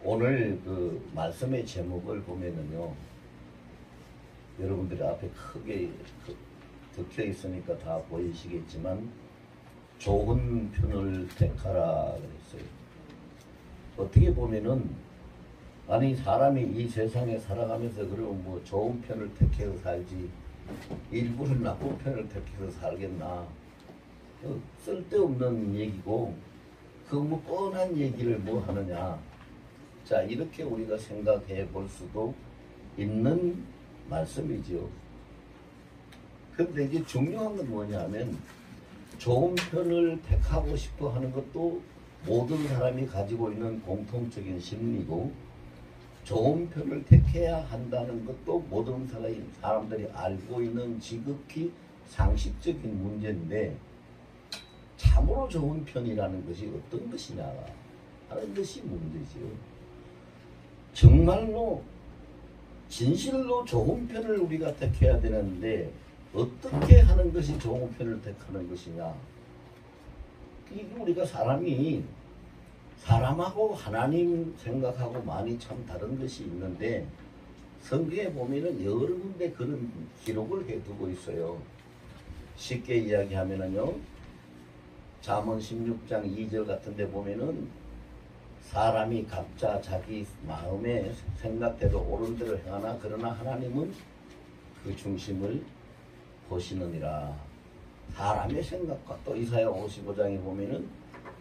오늘 그 말씀의 제목을 보면은요, 여러분들이 앞에 크게 적혀 있으니까 다 보이시겠지만, 좋은 편을 택하라 그랬어요. 어떻게 보면은, 아니, 사람이 이 세상에 살아가면서 그러면 뭐 좋은 편을 택해서 살지, 일부러 나쁜 편을 택해서 살겠나. 쓸데없는 얘기고, 그 뭐 뻔한 얘기를 뭐 하느냐. 자, 이렇게 우리가 생각해 볼 수도 있는 말씀이죠. 근데 이제 중요한 건 뭐냐면, 좋은 편을 택하고 싶어 하는 것도 모든 사람이 가지고 있는 공통적인 심리고, 좋은 편을 택해야 한다는 것도 모든 사람들이 알고 있는 지극히 상식적인 문제인데, 참으로 좋은 편이라는 것이 어떤 것이냐 하는 것이 문제지요. 정말로 진실로 좋은 편을 우리가 택해야 되는데 어떻게 하는 것이 좋은 편을 택하는 것이냐. 이게 우리가 사람하고 하나님 생각하고 많이 참 다른 것이 있는데, 성경에 보면은 여러 군데 그런 기록을 해두고 있어요. 쉽게 이야기하면은요, 잠언 16장 2절 같은 데 보면은 사람이 각자 자기 마음의 생각대로 옳은 대로 행하나 그러나 하나님은 그 중심을 보시느니라. 사람의 생각과, 또 이사야 55장에 보면은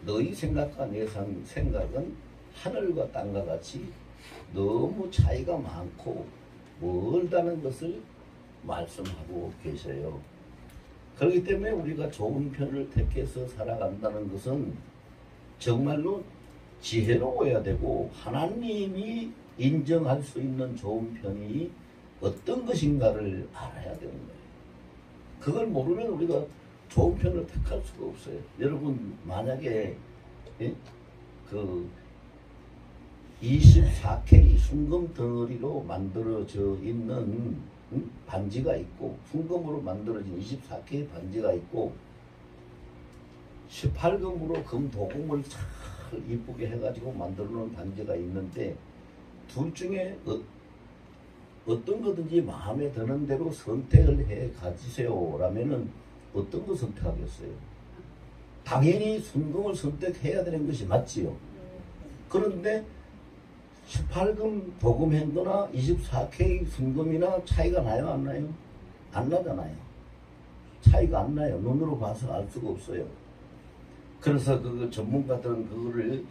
너희 생각과 내 생각은 하늘과 땅과 같이 너무 차이가 많고 멀다는 것을 말씀하고 계셔요. 그렇기 때문에 우리가 좋은 편을 택해서 살아간다는 것은 정말로 지혜로워야 되고, 하나님이 인정할 수 있는 좋은 편이 어떤 것인가를 알아야 되는 거예요. 그걸 모르면 우리가 좋은 편을 택할 수가 없어요. 여러분, 만약에 그 24K 순금 덩어리로 만들어져 있는 반지가 있고, 순금으로 만들어진 24K 반지가 있고, 18금으로 금 도금을 잘 이쁘게 해가지고 만들어 놓은 반지가 있는데, 둘 중에 어떤 거든지 마음에 드는 대로 선택을 해 가지세요 라면은 어떤 거 선택하겠어요? 당연히 순금을 선택해야 되는 것이 맞지요. 그런데 18금 도금한 거나 24K 순금이나 차이가 나요, 안 나요? 안 나잖아요. 차이가 안 나요. 눈으로 봐서 알 수가 없어요. 그래서 그 전문가들은 그거를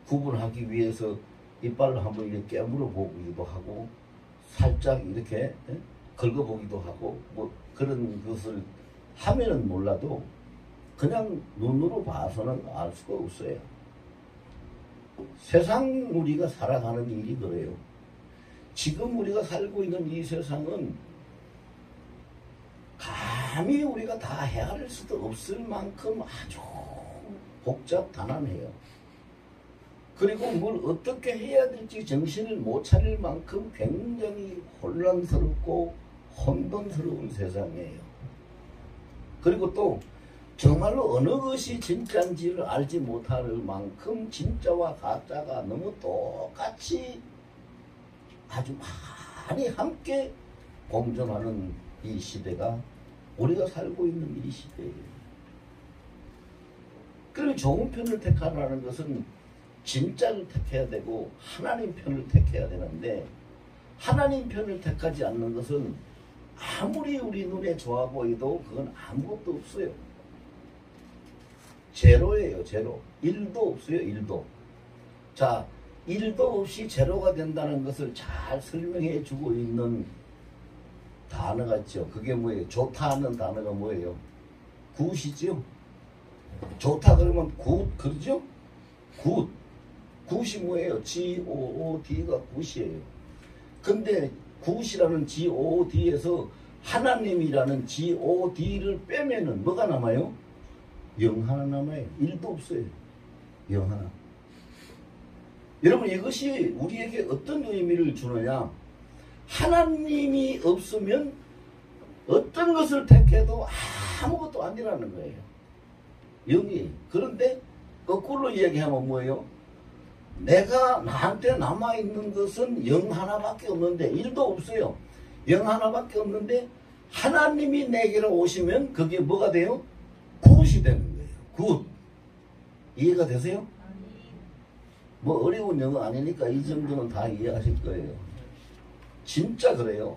구분하기 위해서 이빨로 한번 이렇게 깨물어 보기도 하고, 살짝 이렇게 긁어보기도 하고, 뭐 그런 것을 하면은 몰라도 그냥 눈으로 봐서는 알 수가 없어요. 세상 우리가 살아가는 일이 그래요. 지금 우리가 살고 있는 이 세상은 감히 우리가 다 헤아릴 수도 없을 만큼 아주 복잡단안해요. 그리고 뭘 어떻게 해야 될지 정신을 못 차릴 만큼 굉장히 혼란스럽고 혼돈스러운 세상이에요. 그리고 또 정말로 어느 것이 진짜인지를 알지 못할 만큼 진짜와 가짜가 너무 똑같이 아주 많이 함께 공존하는 이 시대가 우리가 살고 있는 이 시대예요. 그리고 좋은 편을 택하라는 것은 진짜를 택해야 되고 하나님 편을 택해야 되는데, 하나님 편을 택하지 않는 것은 아무리 우리 눈에 좋아 보여도 그건 아무것도 없어요. 제로예요, 제로. 1도 없어요, 1도. 자, 1도 없이 제로가 된다는 것을 잘 설명해 주고 있는 단어가 있죠. 그게 뭐예요? 좋다 하는 단어가 뭐예요? 굿이죠. 좋다 그러면 굿, 그러죠? 굿. 굿이 뭐예요? G-O-O-D가 굿이에요. 근데 굿이라는 G-O-O-D에서 하나님이라는 G-O-D를 빼면은 뭐가 남아요? 0 하나 남아요. 1도 없어요. 0 하나. 여러분, 이것이 우리에게 어떤 의미를 주느냐? 하나님이 없으면 어떤 것을 택해도 아무것도 아니라는 거예요. 0이. 그런데 거꾸로 이야기하면 뭐예요? 내가 나한테 남아있는 것은 영 하나밖에 없는데, 일도 없어요. 영 하나밖에 없는데 하나님이 내게로 오시면 그게 뭐가 돼요? 굿이 되는 거예요. 굿. 이해가 되세요? 뭐 어려운 영어 아니니까 이 정도는 다 이해하실 거예요. 진짜 그래요.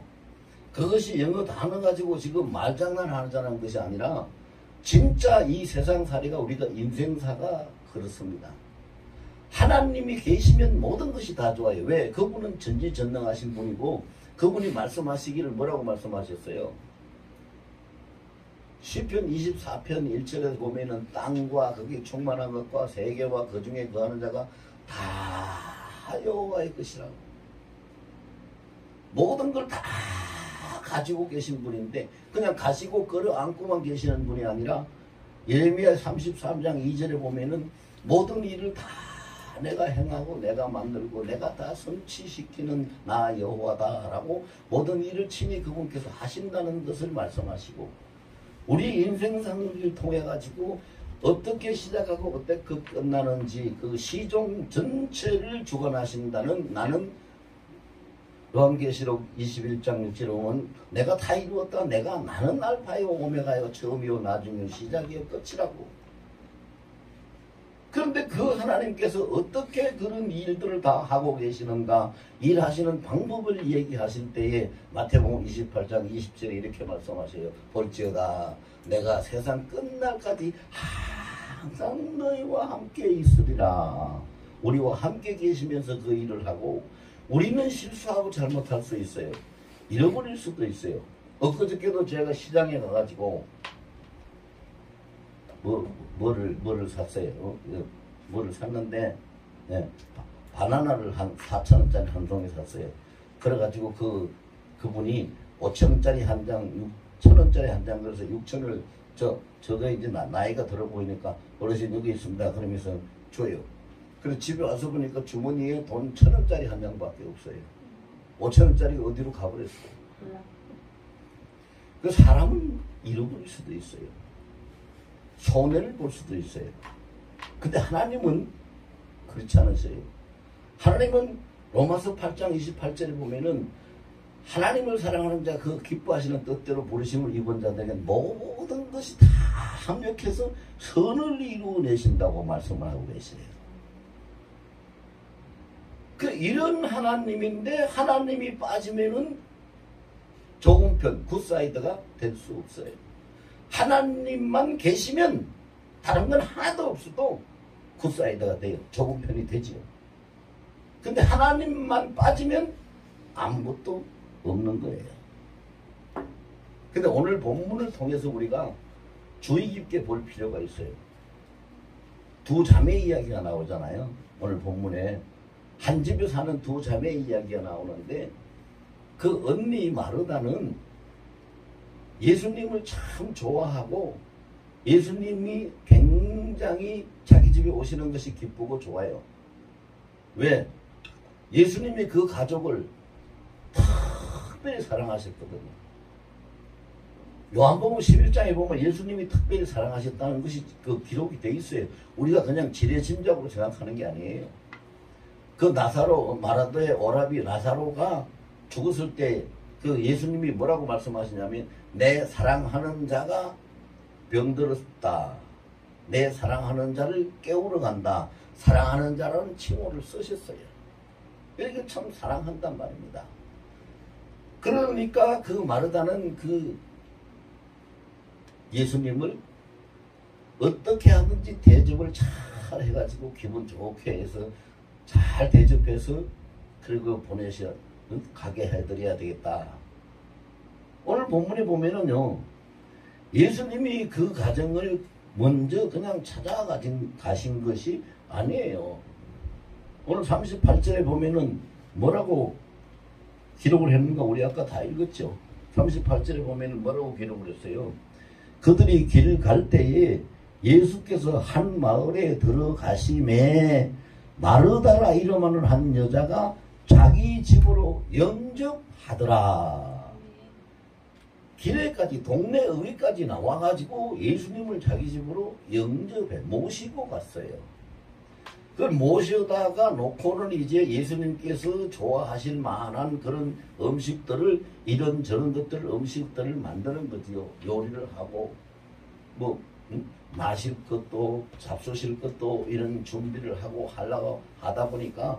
그것이 영어 단어 가지고 지금 말장난 하자는 것이 아니라 진짜 이 세상살이가 우리가 인생사가 그렇습니다. 하나님이 계시면 모든 것이 다 좋아요. 왜? 그분은 전지전능하신 분이고 그분이 말씀하시기를 뭐라고 말씀하셨어요? 시편 24편 1절에 보면은 땅과 거기 충만한 것과 세계와 그 중에 거하는 자가 다 여호와의 것이라고. 모든 걸 다 가지고 계신 분인데 그냥 가지고 끌어안고만 계시는 분이 아니라 예레미야 33장 2절에 보면은 모든 일을 다 내가 행하고 내가 만들고 내가 다 성취시키는 나 여호와다라고 모든 일을 친히 그분께서 하신다는 것을 말씀하시고 우리 인생상을 통해 가지고 어떻게 시작하고 어떻게 끝나는지 그 시종 전체를 주관하신다는 나는 요한계시록 21장 6절에 보면 내가 다 이루었다. 나는 알파요 오메가요 처음이요 나중이요 시작이요 끝이라고. 그런데 그 하나님께서 어떻게 그런 일들을 다 하고 계시는가 일하시는 방법을 얘기하실 때에 마태복음 28장 20절에 이렇게 말씀하세요. 볼지어다 내가 세상 끝날까지 항상 너희와 함께 있으리라. 우리와 함께 계시면서 그 일을 하고 우리는 실수하고 잘못할 수 있어요. 잃어버릴 수도 있어요. 엊그저께도 제가 시장에 가가지고 뭐를 샀어요. 뭐를 샀는데 예, 바나나를 한 4,000원짜리 한 송이 샀어요. 그래가지고 그분이 5,000원짜리 한 장, 6,000원짜리 한 장 그래서 6,000원을 저도 이제 나이가 들어 보이니까 어르신 여기 있습니다. 그러면서 줘요. 그래서 집에 와서 보니까 주머니에 돈 1,000원짜리 한 장밖에 없어요. 5,000원짜리 어디로 가버렸어요. 그 사람은 잃어버릴 수도 있어요. 손해를 볼 수도 있어요. 근데 하나님은 그렇지 않으세요. 하나님은 로마서 8장 28절에 보면은 하나님을 사랑하는 자 그 기뻐하시는 뜻대로 부르심을 입은 자들에게 모든 것이 다 합력해서 선을 이루어내신다고 말씀을 하고 계세요. 이런 하나님인데 하나님이 빠지면은 좋은 편, 굿사이드가 될 수 없어요. 하나님만 계시면 다른 건 하나도 없어도 굿사이드가 돼요. 좋은 편이 되지요. 근데 하나님만 빠지면 아무것도 없는 거예요. 근데 오늘 본문을 통해서 우리가 주의 깊게 볼 필요가 있어요. 두 자매 이야기가 나오잖아요. 오늘 본문에 한 집에 사는 두 자매 이야기가 나오는데 그 언니 마르다는 예수님을 참 좋아하고 예수님이 굉장히 자기 집에 오시는 것이 기쁘고 좋아요. 왜? 예수님이 그 가족을 특별히 사랑하셨거든요. 요한복음 11장에 보면 예수님이 특별히 사랑하셨다는 것이 그 기록이 되어 있어요. 우리가 그냥 지레짐작으로 생각하는 게 아니에요. 그 나사로, 마르다의 오라비 나사로가 죽었을 때 그 예수님이 뭐라고 말씀하시냐면 내 사랑하는 자가 병들었다. 내 사랑하는 자를 깨우러 간다. 사랑하는 자라는 칭호를 쓰셨어요. 이렇게 참 사랑한단 말입니다. 그러니까 그 마르다는 그 예수님을 어떻게 하든지 대접을 잘 해가지고 기분 좋게 해서 잘 대접해서 그리고 보내셔 가게 해드려야 되겠다. 오늘 본문에 보면은요 예수님이 그 가정을 먼저 그냥 가신 것이 아니에요. 오늘 38절에 보면은 뭐라고 기록을 했는가 우리 아까 다 읽었죠. 38절에 보면은 뭐라고 기록을 했어요. 그들이 길을 갈 때에 예수께서 한 마을에 들어가심에 마르다라 이름하는 한 여자가 자기 집으로 영접하더라. 길에까지 동네 의까지 나와가지고 예수님을 자기 집으로 영접해 모시고 갔어요. 그걸 모셔다가 놓고는 이제 예수님께서 좋아하실 만한 그런 음식들을 이런저런 것들 음식들을 만드는 거지요. 요리를 하고 뭐 마실 것도 잡수실 것도 이런 준비를 하고 하려고 하다 보니까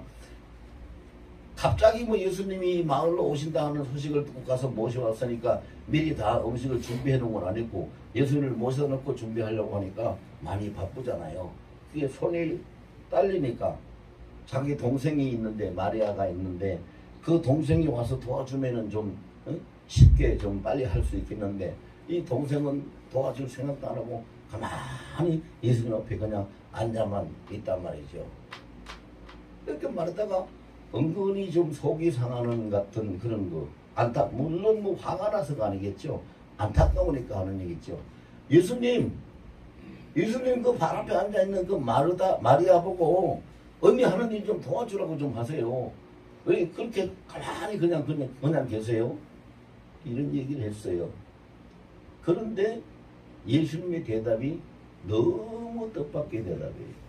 갑자기 뭐 예수님이 마을로 오신다 하는 소식을 듣고 가서 모셔왔으니까 미리 다 음식을 준비해 놓은 건 아니고 예수님을 모셔놓고 준비하려고 하니까 많이 바쁘잖아요. 그게 손이 딸리니까 자기 동생이 있는데 마리아가 있는데 그 동생이 와서 도와주면은 좀 쉽게 좀 빨리 할 수 있겠는데 이 동생은 도와줄 생각도 안 하고 가만히 예수님 앞에 그냥 앉아만 있단 말이죠. 이렇게 말하다가 은근히 좀 속이 상하는 같은 그런 거 물론 뭐 화가 나서가 아니겠죠. 안타까우니까 하는 얘기죠. 예수님 그 발 앞에 앉아있는 그 마리아 보고 언니 하는 일 좀 도와주라고 좀 하세요. 왜 그렇게 가만히 그냥 계세요? 이런 얘기를 했어요. 그런데 예수님의 대답이 너무 뜻밖의 대답이에요.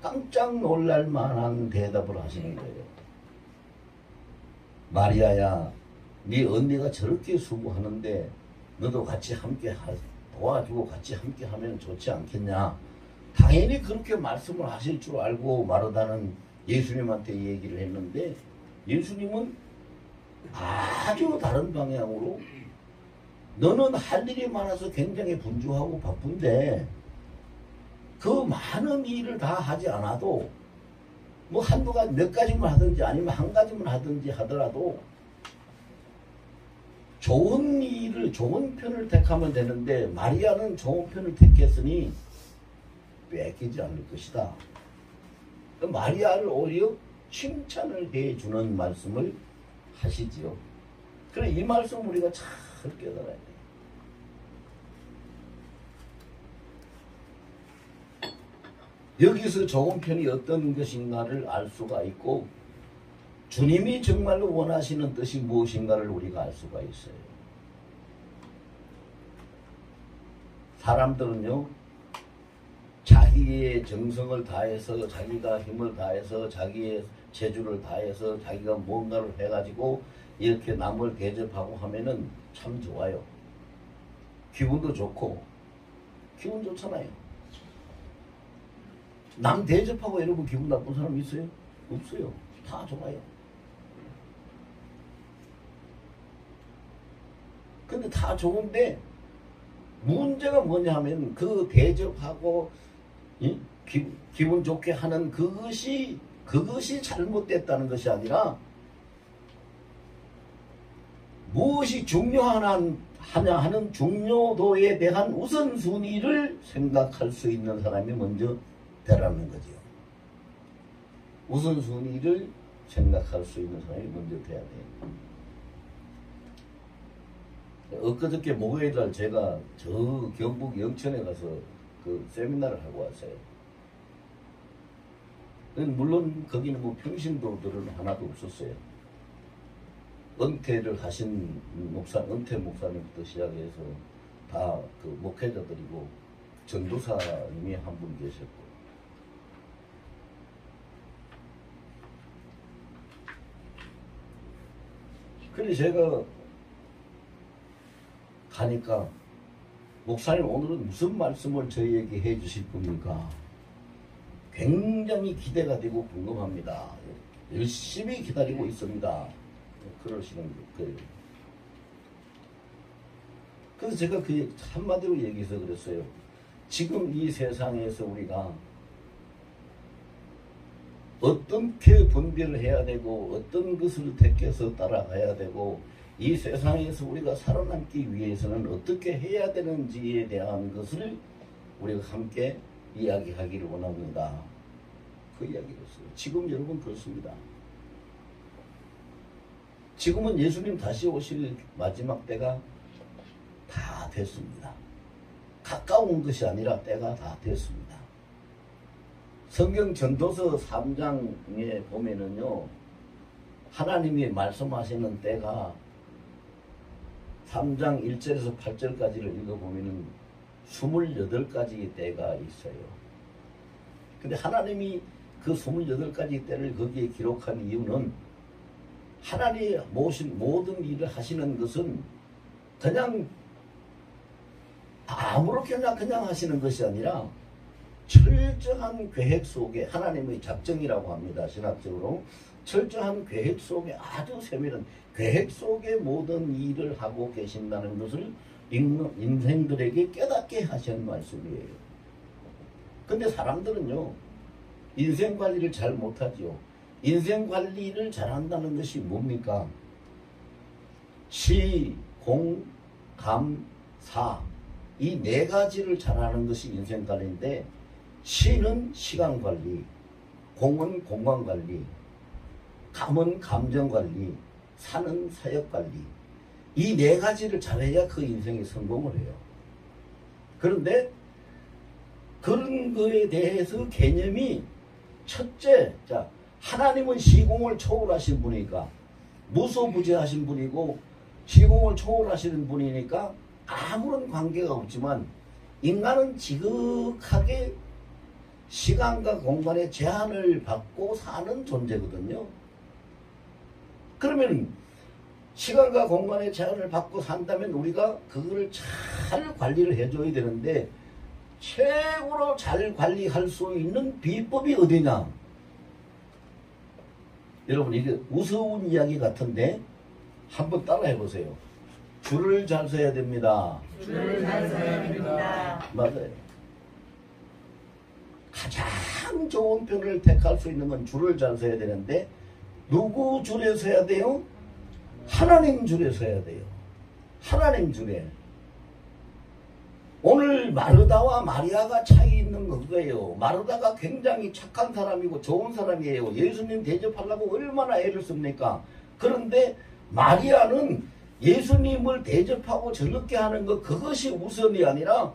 깜짝 놀랄 만한 대답을 하시는 거예요. 마리아야, 네 언니가 저렇게 수고하는데 너도 같이 함께 도와주고 같이 함께 하면 좋지 않겠냐. 당연히 그렇게 말씀을 하실 줄 알고 마르다는 예수님한테 얘기를 했는데 예수님은 아주 다른 방향으로 너는 할 일이 많아서 굉장히 분주하고 바쁜데 그 많은 일을 다 하지 않아도 뭐 한두 가지 몇 가지만 하든지 아니면 한 가지만 하든지 하더라도 좋은 일을 좋은 편을 택하면 되는데 마리아는 좋은 편을 택했으니 뺏기지 않을 것이다. 마리아를 오히려 칭찬을 해주는 말씀을 하시지요. 그래 이 말씀 우리가 잘 깨달아야 돼요. 여기서 좋은 편이 어떤 것인가를 알 수가 있고 주님이 정말로 원하시는 뜻이 무엇인가를 우리가 알 수가 있어요. 사람들은요 자기의 정성을 다해서 자기가 힘을 다해서 자기의 재주를 다해서 자기가 뭔가를 해가지고 이렇게 남을 대접하고 하면은 참 좋아요. 기분도 좋고 기분 좋잖아요. 남 대접하고 여러분 기분 나쁜 사람 있어요? 없어요. 다 좋아요. 근데 다 좋은데 문제가 뭐냐 하면 그 대접하고 기분 좋게 하는 그것이 잘못됐다는 것이 아니라 무엇이 중요하냐 하는 중요도에 대한 우선순위를 생각할 수 있는 사람이 먼저 되라는 거죠. 우선순위를 생각할 수 있는 사람이 먼저 돼야 돼요. 엊그저께 목요일날 제가 저 경북 영천에 가서 그 세미나를 하고 왔어요. 물론 거기는 뭐 평신도들은 하나도 없었어요. 은퇴를 하신 은퇴 목사님부터 시작해서 다 그 목회자들이고 전도사님이 한 분 계셨고. 근데 제가 가니까 목사님 오늘은 무슨 말씀을 저희에게 해 주실 겁니까? 굉장히 기대가 되고 궁금합니다. 열심히 기다리고 있습니다. 그러시는 거예요. 그래서 제가 그 한마디로 얘기해서 그랬어요. 지금 이 세상에서 우리가 어떻게 분별을 해야 되고 어떤 것을 택해서 따라가야 되고 이 세상에서 우리가 살아남기 위해서는 어떻게 해야 되는지에 대한 것을 우리가 함께 이야기하기를 원합니다. 그 이야기를 했어요. 지금 여러분 그렇습니다. 지금은 예수님 다시 오실 마지막 때가 다 됐습니다. 가까운 것이 아니라 때가 다 됐습니다. 성경 전도서 3장에 보면은요, 하나님이 말씀하시는 때가 3장 1절에서 8절까지를 읽어보면은 28가지의 때가 있어요. 근데 하나님이 그 28가지 때를 거기에 기록한 이유는 하나님이 모신 모든 일을 하시는 것은 그냥 아무렇게나 그냥 하시는 것이 아니라 철저한 계획 속에, 하나님의 작정이라고 합니다. 신학적으로 철저한 계획 속에, 아주 세밀한 계획 속에 모든 일을 하고 계신다는 것을 인생들에게 깨닫게 하시는 말씀이에요. 근데 사람들은요, 인생 관리를 잘 못하죠. 인생 관리를 잘한다는 것이 뭡니까? 시, 공, 감, 사, 이 4가지를 잘하는 것이 인생 관리인데, 시는 시간 관리, 공은 공간 관리, 감은 감정 관리, 사는 사역 관리, 이 4가지를 잘해야 그 인생에 성공을 해요. 그런데 그런 거에 대해서 개념이, 첫째, 자, 하나님은 시공을 초월하신 분이니까, 무소부재하신 분이고 시공을 초월하시는 분이니까 아무런 관계가 없지만, 인간은 지극하게 시간과 공간의 제한을 받고 사는 존재거든요. 그러면 시간과 공간의 제한을 받고 산다면 우리가 그거를 잘 관리를 해줘야 되는데, 최고로 잘 관리할 수 있는 비법이 어디냐? 여러분, 이게 우스운 이야기 같은데 한번 따라해 보세요. 줄을 잘 서야 됩니다. 줄을 잘 서야 됩니다. 맞아요. 가장 좋은 편을 택할 수 있는 건 줄을 잘 서야 되는데, 누구 줄에 서야 돼요? 하나님 줄에 서야 돼요. 하나님 줄에. 오늘 마르다와 마리아가 차이 있는 거예요. 마르다가 굉장히 착한 사람이고 좋은 사람이에요. 예수님 대접하려고 얼마나 애를 씁니까? 그런데 마리아는 예수님을 대접하고 즐겁게 하는 것, 그것이 우선이 아니라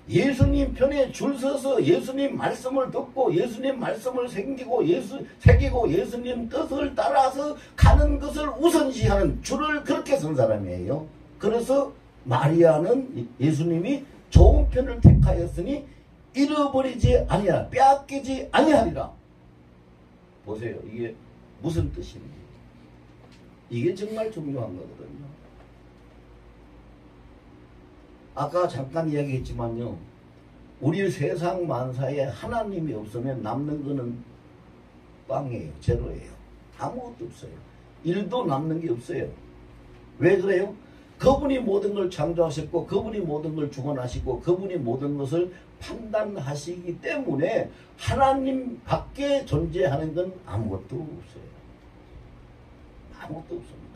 예수님 편에 줄 서서 예수님 말씀을 듣고 예수님 말씀을 새기고 예수님 뜻을 따라서 가는 것을 우선시하는 줄을 그렇게 선 사람이에요. 그래서 마리아는 예수님이 좋은 편을 택하였으니 잃어버리지 아니하라, 빼앗기지 아니하리라. 보세요. 이게 무슨 뜻입니까? 이게 정말 중요한 거거든요. 아까 잠깐 이야기했지만요, 우리 세상 만사에 하나님이 없으면 남는 거는 빵이에요. 제로예요. 아무것도 없어요. 일도 남는 게 없어요. 왜 그래요? 그분이 모든 걸 창조하셨고 그분이 모든 걸 주관하시고 그분이 모든 것을 판단하시기 때문에 하나님 밖에 존재하는 건 아무것도 없어요. 아무것도 없습니다.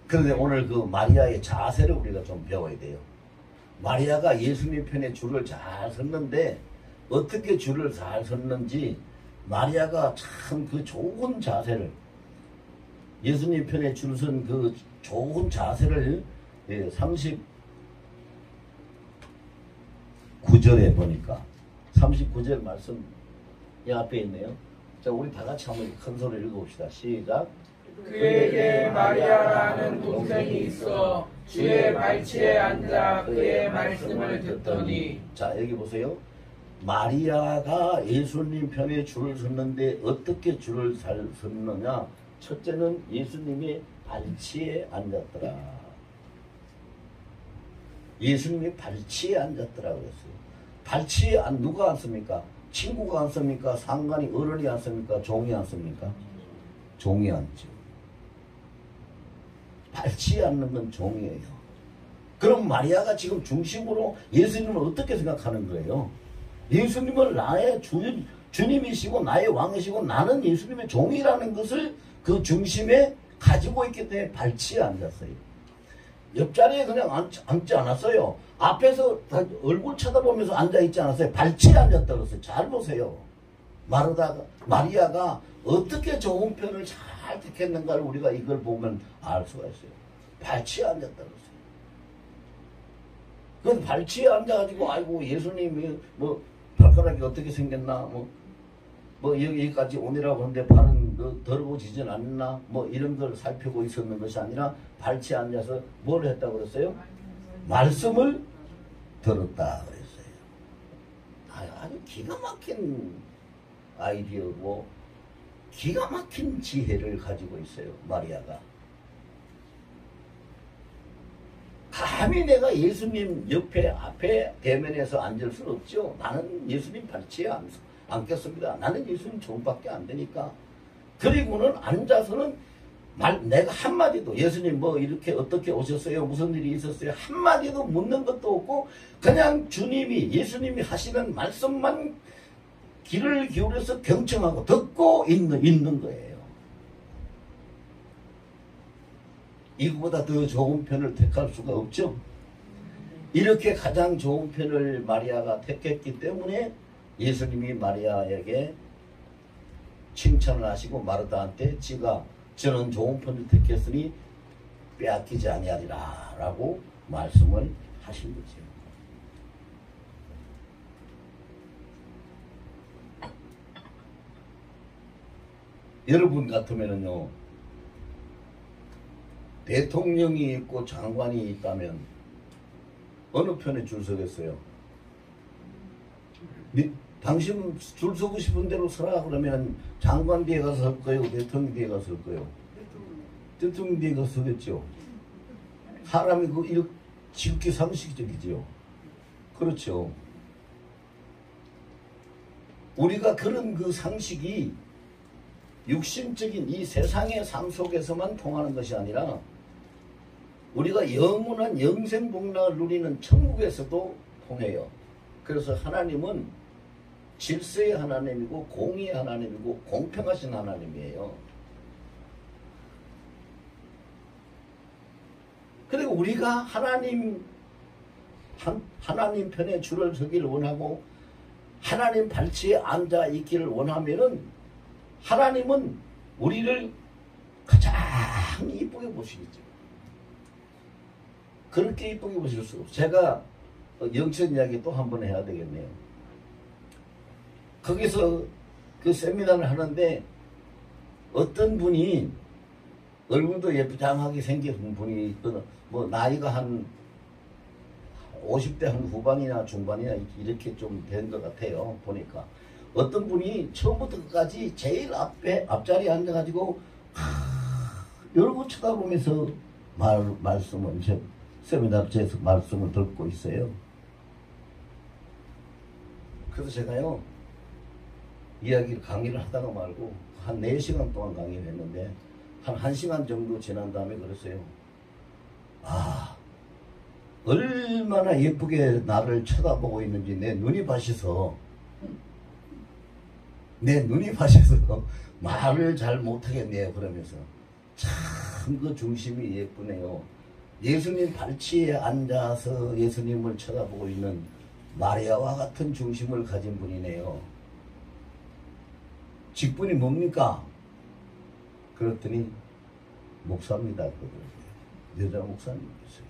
그런데 오늘 그 마리아의 자세를 우리가 좀 배워야 돼요. 마리아가 예수님 편에 줄을 잘 섰는데, 어떻게 줄을 잘 섰는지, 마리아가 참 그 좋은 자세를, 예수님 편에 줄 선 그 좋은 자세를 39절에 보니까 39절 말씀 이 앞에 있네요. 자, 우리 다 같이 한번 큰 소리를 읽어봅시다. 시작. 그에게 마리아라는 동생이 있어 주의 발치에 앉아 그의 말씀을 듣더니. 자, 여기 보세요. 마리아가 예수님 편에 줄을 섰는데 어떻게 줄을 잘 섰느냐? 첫째는 예수님의 발치에 앉았더라. 예수님이 발치에 앉았더라 그랬어요. 발치에 누가 앉습니까? 친구가 앉습니까? 상관이, 어른이 앉습니까? 종이 앉습니까? 종이 앉죠. 발치에 앉는 건 종이에요. 그럼 마리아가 지금 중심으로 예수님을 어떻게 생각하는 거예요? 예수님을 나의 주님이시고 나의 왕이시고 나는 예수님의 종이라는 것을 그 중심에 가지고 있기 때문에 발치에 앉았어요. 옆자리에 그냥 앉지 않았어요. 앞에서 얼굴 쳐다보면서 앉아있지 않았어요. 발치에 앉았다 그랬어요. 잘 보세요. 마리아가 어떻게 좋은 편을 잘 택했는가를 우리가 이걸 보면 알 수가 있어요. 발치에 앉았다 그랬어요. 그 발치에 앉아가지고 아이고 예수님이 뭐 발가락이 어떻게 생겼나 뭐 여기까지 오니라고 하는데 발은 더러워지진 않나 뭐 이런 걸 살피고 있었는 것이 아니라 발치에 앉아서 뭘 했다고 그랬어요? 말씀을 들었다 그랬어요. 아주 기가 막힌 아이디어고 기가 막힌 지혜를 가지고 있어요, 마리아가. 감히 내가 예수님 옆에 앞에 대면에서 앉을 수는 없죠. 나는 예수님 발치에 앉겠습니다. 나는 예수님 종밖에 안 되니까. 그리고는 앉아서는 내가 한마디도 예수님 뭐 이렇게 어떻게 오셨어요? 무슨 일이 있었어요? 한마디도 묻는 것도 없고 그냥 주님이 예수님이 하시는 말씀만 귀를 기울여서 경청하고 듣고 있는 거예요. 이거보다 더 좋은 편을 택할 수가 없죠. 이렇게 가장 좋은 편을 마리아가 택했기 때문에 예수님이 마리아에게 칭찬을 하시고 마르다한테 저는 좋은 편을 택했으니 빼앗기지 아니하리라 라고 말씀을 하신 거죠. 여러분 같으면은요, 대통령이 있고 장관이 있다면 어느 편에 줄 서겠어요? 당신 줄 서고 싶은 대로 서라 그러면 장관 뒤에 가서 설 거예요? 대통령 뒤에 가서 설 거예요? 대통령 뒤에 가서 서겠죠. 사람이 이렇게 지극히 상식적이지요. 그렇죠. 우리가 그런 그 상식이 육신적인 이 세상의 삶 속에서만 통하는 것이 아니라 우리가 영원한 영생복락을 누리는 천국에서도 통해요. 그래서 하나님은 질서의 하나님이고 공의의 하나님이고 공평하신 하나님이에요. 그리고 우리가 하나님 편에 줄을 서기를 원하고 하나님 발치에 앉아 있기를 원하면은 하나님은 우리를 가장 이쁘게 보시겠죠. 그렇게 이쁘게 보실 수 없어요. 제가 영천 이야기 또 한 번 해야 되겠네요. 거기서 그 세미나를 하는데 어떤 분이 얼굴도 예쁘장하게 생긴 분이 있거든. 뭐 나이가 한 50대 한 후반이나 중반이나 이렇게 좀 된 것 같아요. 보니까 어떤 분이 처음부터 끝까지 제일 앞자리에 앉아가지고 열고 쳐다보면서 말씀을 세미나에서 말씀을 듣고 있어요. 그래서 제가요 강의를 하다가 말고 한 4시간 동안 강의를 했는데 한 1시간 정도 지난 다음에 그랬어요. 얼마나 예쁘게 나를 쳐다보고 있는지 내 눈이 바셔서 말을 잘 못하겠네요. 그러면서 참 그 중심이 예쁘네요. 예수님 발치에 앉아서 예수님을 쳐다보고 있는 마리아와 같은 중심을 가진 분이네요. 직분이 뭡니까? 그랬더니 목사입니다. 여자 목사님이었어요.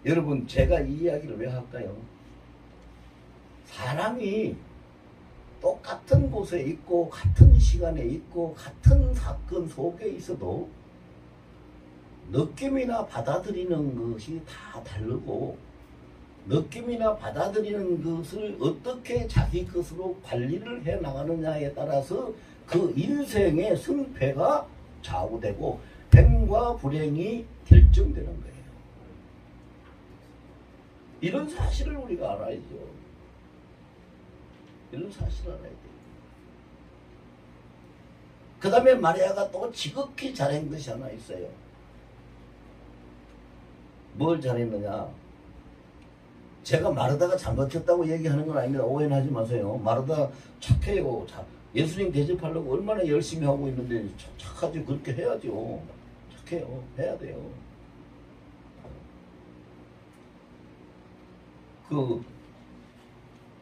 여러분 제가 이 이야기를 왜 할까요? 사람이 똑같은 곳에 있고 같은 시간에 있고 같은 사건 속에 있어도 느낌이나 받아들이는 것이 다 다르고 느낌이나 받아들이는 것을 어떻게 자기 것으로 관리를 해 나가느냐에 따라서 그 인생의 승패가 좌우되고 행과 불행이 결정되는 거예요. 이런 사실을 우리가 알아야죠. 이런 사실을 알아야 돼요. 그 다음에 마리아가 또 지극히 잘한 것이 하나 있어요. 뭘 잘했느냐? 제가 마르다가 잘못했다고 얘기하는 건 아닙니다. 오해는 하지 마세요. 마르다 착해요. 예수님 대접하려고 얼마나 열심히 하고 있는데 착하지. 그렇게 해야죠. 착해요. 해야 돼요.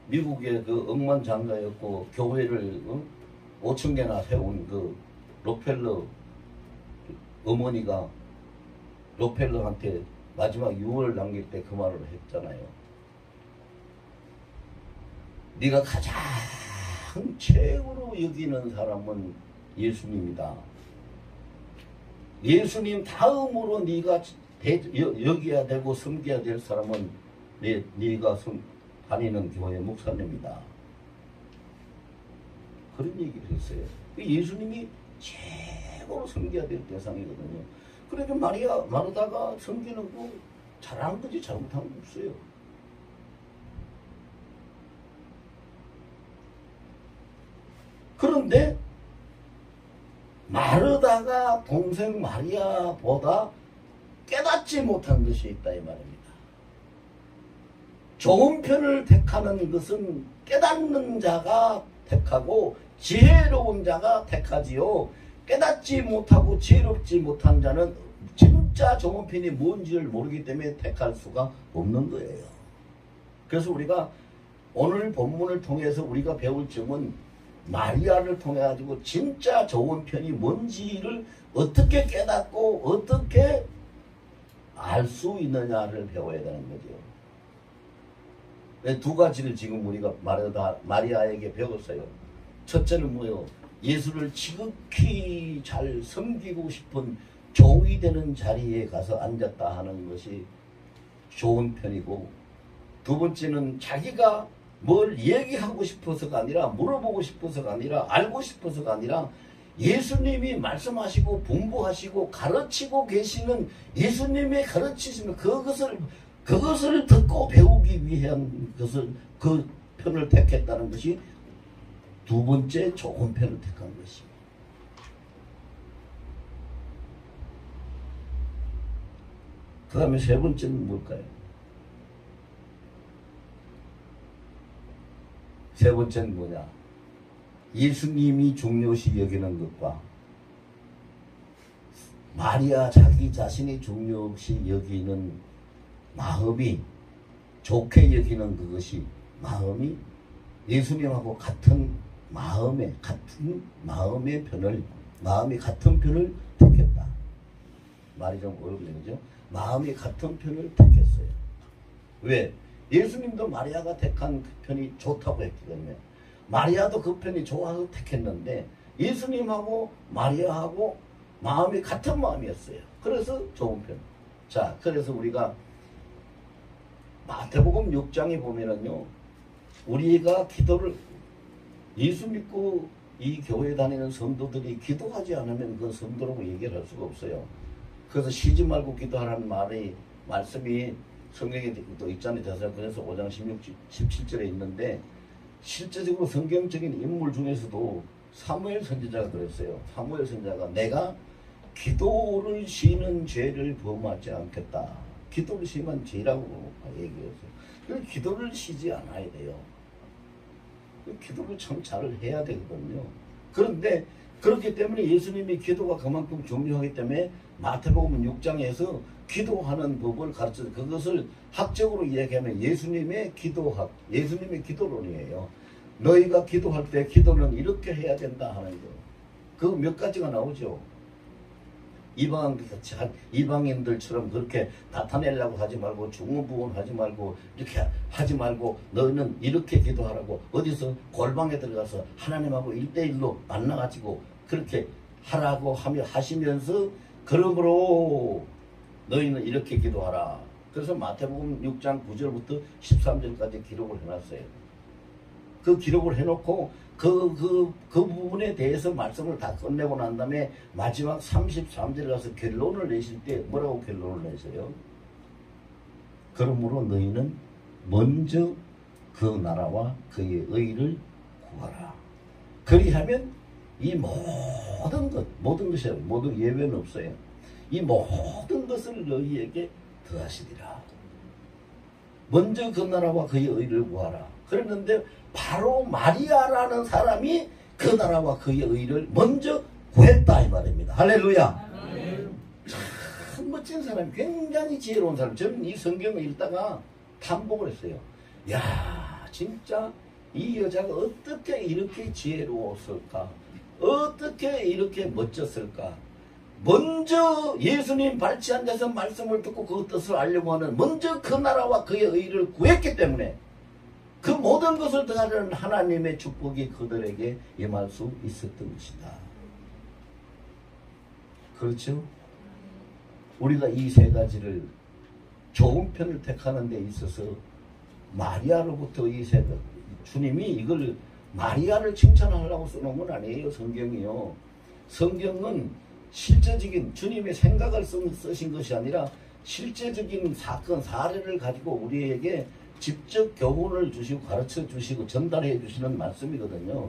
미국의 그 억만장자였고 교회를 5,000개나 세운 그 록펠러 어머니가 록펠러한테 마지막 유언을 남길 때 그 말을 했잖아요. 네가 가장 최고로 여기는 사람은 예수님이다. 예수님 다음으로 네가 여기야 되고 섬겨야 될 사람은 네가 다니는 교회 목사님이다. 그런 얘기를 했어요. 예수님이 최고로 섬겨야 될 대상이거든요. 그래도 마르다가 섬기는 거 잘한 거지 잘못한 거 없어요. 그런데 마르다가 동생 마리아보다 깨닫지 못한 것이 있다 이 말입니다. 좋은 편을 택하는 것은 깨닫는 자가 택하고 지혜로운 자가 택하지요. 깨닫지 못하고 지혜롭지 못한 자는 진짜 좋은 편이 뭔지를 모르기 때문에 택할 수가 없는 거예요. 그래서 우리가 오늘 본문을 통해서 우리가 배울 점은 마리아를 통해 가지고 진짜 좋은 편이 뭔지를 어떻게 깨닫고 어떻게 알 수 있느냐를 배워야 되는 거죠. 두 가지를 지금 우리가 마리아에게 배웠어요. 첫째는 뭐요? 예수를 지극히 잘 섬기고 싶은 종이 되는 자리에 가서 앉았다 하는 것이 좋은 편이고, 두 번째는 자기가 뭘 얘기하고 싶어서가 아니라 물어보고 싶어서가 아니라 알고 싶어서가 아니라 예수님이 말씀하시고 분부하시고 가르치고 계시는 예수님의 가르치시면 그것을 듣고 배우기 위한 것을 그 편을 택했다는 것이 두 번째 좋은 편을 택한 것입니다. 그 다음에 세 번째는 뭘까요? 세 번째는 뭐냐? 예수님이 중요시 여기는 것과 마리아 자기 자신이 중요시 여기는 마음이 좋게 여기는 그것이 마음이 예수님하고 같은 마음이 같은 편을 택했다. 말이 좀 어렵네요, 그죠? 마음이 같은 편을 택했어요. 왜? 예수님도 마리아가 택한 그 편이 좋다고 했기 때문에 마리아도 그 편이 좋아서 택했는데 예수님하고 마리아하고 마음이 같은 마음이었어요. 그래서 좋은 편. 자, 그래서 우리가 마태복음 6장에 보면은요, 우리가 기도를 예수 믿고 이 교회 다니는 성도들이 기도하지 않으면 그 성도라고 얘기를 할 수가 없어요. 그래서 쉬지 말고 기도하라는 말씀이 성경에 또 있잖아요. 데살로니가서 5장 17절에 있는데, 실제적으로 성경적인 인물 중에서도 사무엘 선지자가 그랬어요. 사무엘 선지자가 내가 기도를 쉬는 죄를 범하지 않겠다. 기도를 쉬면 죄라고 얘기했어요. 그래서 기도를 쉬지 않아야 돼요. 기도를 참 잘 해야 되거든요. 그런데 그렇기 때문에 예수님이 기도가 그만큼 중요하기 때문에 마태복음 6장에서 기도하는 법을 가르쳐서 그것을 학적으로 이야기하면 예수님의 기도학, 예수님의 기도론이에요. 너희가 기도할 때 기도는 이렇게 해야 된다 하는 거. 그 몇 가지가 나오죠. 이방인들처럼 그렇게 나타내려고 하지 말고 중언부언하지 말고 이렇게 하지 말고 너희는 이렇게 기도하라고 어디서 골방에 들어가서 하나님하고 1대1로 만나가지고 그렇게 하라고 하시면서 그러므로 너희는 이렇게 기도하라. 그래서 마태복음 6장 9절부터 13절까지 기록을 해놨어요. 그 기록을 해놓고 그 부분에 대해서 말씀을 다 끝내고 난 다음에 마지막 33절에 가서 결론을 내실 때 뭐라고 결론을 내세요? 그러므로 너희는 먼저 그 나라와 그의 의를 구하라. 그리하면 이 모든 것이 모든 예외는 없어요. 이 모든 것을 너희에게 더하시리라. 먼저 그 나라와 그의 의를 구하라. 그랬는데 바로 마리아라는 사람이 그 나라와 그의 의를 먼저 구했다 이 말입니다. 할렐루야. 참 멋진 사람, 굉장히 지혜로운 사람. 저는 이 성경을 읽다가 탐복을 했어요. 야, 진짜 이 여자가 어떻게 이렇게 지혜로웠을까? 어떻게 이렇게 멋졌을까? 먼저 예수님 발치 앉아서 말씀을 듣고 그 뜻을 알려고 하는 먼저 그 나라와 그의 의를 구했기 때문에 그 모든 것을 더하는 하나님의 축복이 그들에게 임할 수 있었던 것이다. 그렇죠? 우리가 이 세 가지를 좋은 편을 택하는 데 있어서 마리아로부터 주님이 이걸 마리아를 칭찬하려고 써놓은 건 아니에요. 성경이요. 성경은 실제적인 주님의 생각을 쓰신 것이 아니라 실제적인 사건 사례를 가지고 우리에게 직접 교훈을 주시고 가르쳐 주시고 전달해 주시는 말씀이거든요.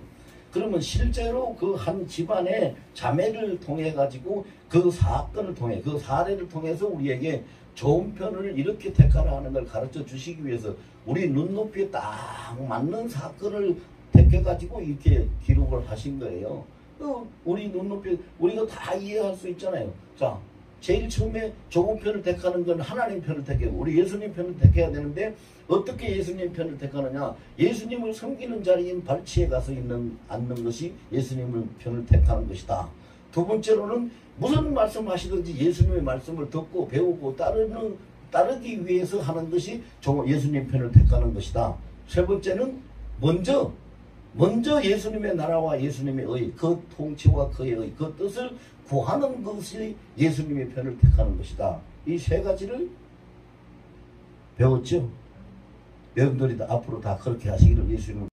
그러면 실제로 그 한 집안의 자매를 통해 가지고 그 사건을 통해 그 사례를 통해서 우리에게 좋은 편을 이렇게 택하라 하는 걸 가르쳐 주시기 위해서 우리 눈높이에 딱 맞는 사건을 택해 가지고 이렇게 기록을 하신 거예요. 우리 눈높이 우리가 다 이해할 수 있잖아요. 자, 제일 처음에 좋은 편을 택하는 건 하나님 편을 택해요. 우리 예수님 편을 택해야 되는데 어떻게 예수님 편을 택하느냐? 예수님을 섬기는 자리인 발치에 가서 앉는 것이 예수님을 편을 택하는 것이다. 두 번째로는 무슨 말씀하시든지 예수님의 말씀을 듣고 배우고 따르기 위해서 하는 것이 예수님 편을 택하는 것이다. 세 번째는 먼저 예수님의 나라와 예수님의 의, 그 통치와 그의 의, 그 뜻을 구하는 것이 예수님의 편을 택하는 것이다. 이 세 가지를 배웠죠. 여러분들이 앞으로 다 그렇게 하시기를 예수님